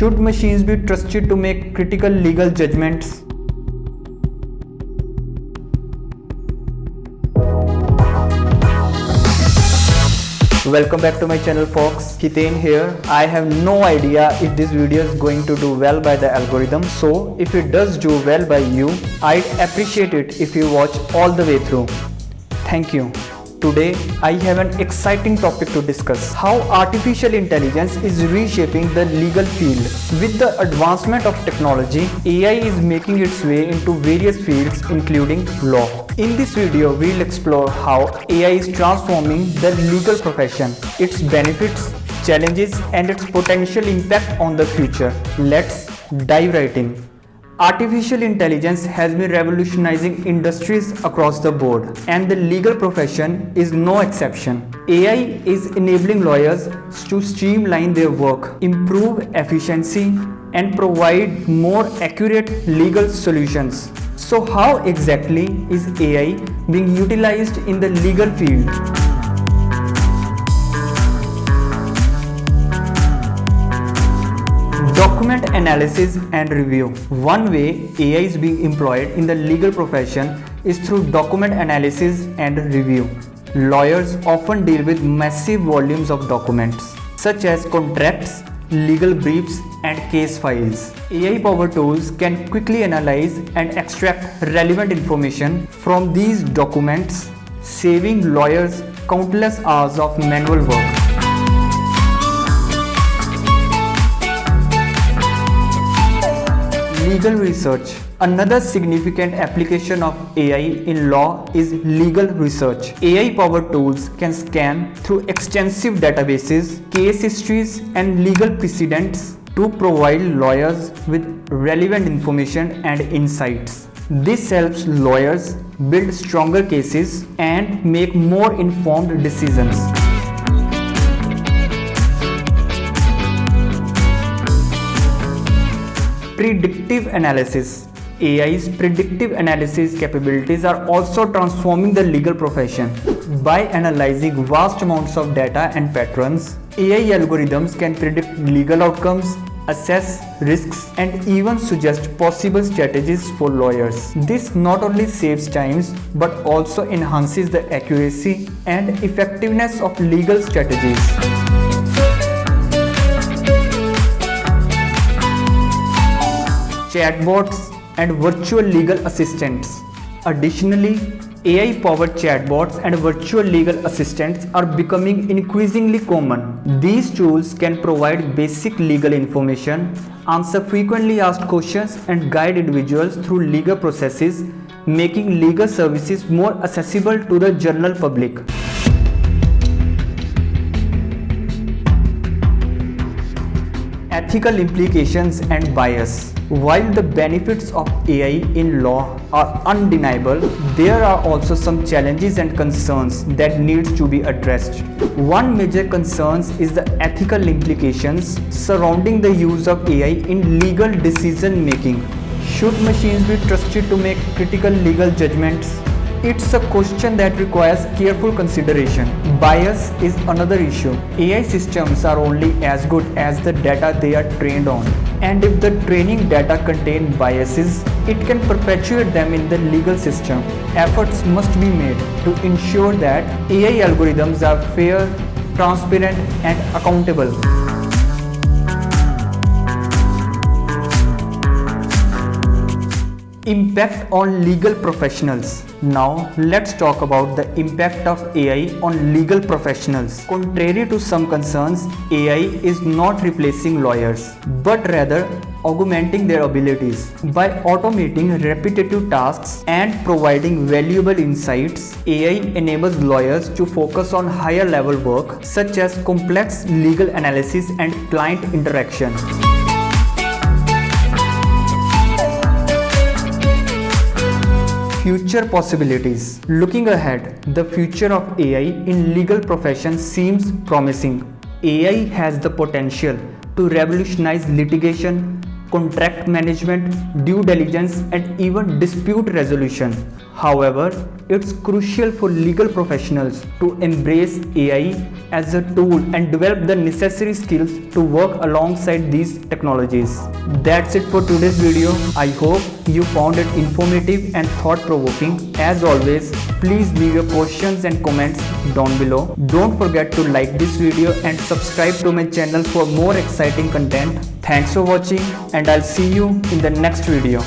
Should machines be trusted to make critical legal judgments? Welcome back to my channel folks, Hiten here. I have no idea if this video is going to do well by the algorithm, so if it does do well by you, I'd appreciate it if you watch all the way through. Thank you. Today I have an exciting topic to discuss: how artificial intelligence is reshaping the legal field. With the advancement of technology, AI is making its way into various fields including law. In this video, we'll explore how AI is transforming the legal profession, its benefits, challenges, and its potential impact on the future. Let's dive right in. Artificial intelligence has been revolutionizing industries across the board, and the legal profession is no exception. AI is enabling lawyers to streamline their work, improve efficiency, and provide more accurate legal solutions. So how exactly is AI being utilized in the legal field? Document analysis and review. One way AI is being employed in the legal profession is through document analysis and review. Lawyers often deal with massive volumes of documents, such as contracts, legal briefs, and case files. AI-powered tools can quickly analyze and extract relevant information from these documents, saving lawyers countless hours of manual work. Legal research. Another significant application of AI in law is legal research. AI-powered tools can scan through extensive databases, case histories, and legal precedents to provide lawyers with relevant information and insights. This helps lawyers build stronger cases and make more informed decisions. Predictive analysis. AI's predictive analysis capabilities are also transforming the legal profession. By analyzing vast amounts of data and patterns, AI algorithms can predict legal outcomes, assess risks, and even suggest possible strategies for lawyers. This not only saves time but also enhances the accuracy and effectiveness of legal strategies. Chatbots and virtual legal assistants. Additionally, AI-powered chatbots and virtual legal assistants are becoming increasingly common. These tools can provide basic legal information, answer frequently asked questions, and guide individuals through legal processes, making legal services more accessible to the general public. Ethical implications and bias. While the benefits of AI in law are undeniable, there are also some challenges and concerns that need to be addressed. One major concern is the ethical implications surrounding the use of AI in legal decision making. Should machines be trusted to make critical legal judgments? It's a question that requires careful consideration. Bias is another issue. AI systems are only as good as the data they are trained on. And if the training data contain biases, it can perpetuate them in the legal system. Efforts must be made to ensure that AI algorithms are fair, transparent, and accountable. Impact on legal professionals. Now let's talk about the impact of AI on legal professionals. Contrary to some concerns, AI is not replacing lawyers, but rather augmenting their abilities. By automating repetitive tasks and providing valuable insights, AI enables lawyers to focus on higher level work such as complex legal analysis and client interaction. Future possibilities. Looking ahead, the future of AI in legal profession seems promising. AI has the potential to revolutionize litigation, contract management, due diligence, and even dispute resolution. However, it's crucial for legal professionals to embrace AI as a tool and develop the necessary skills to work alongside these technologies. That's it for today's video. I hope you found it informative and thought-provoking. As always, please leave your questions and comments down below. Don't forget to like this video and subscribe to my channel for more exciting content. Thanks for watching, and I'll see you in the next video.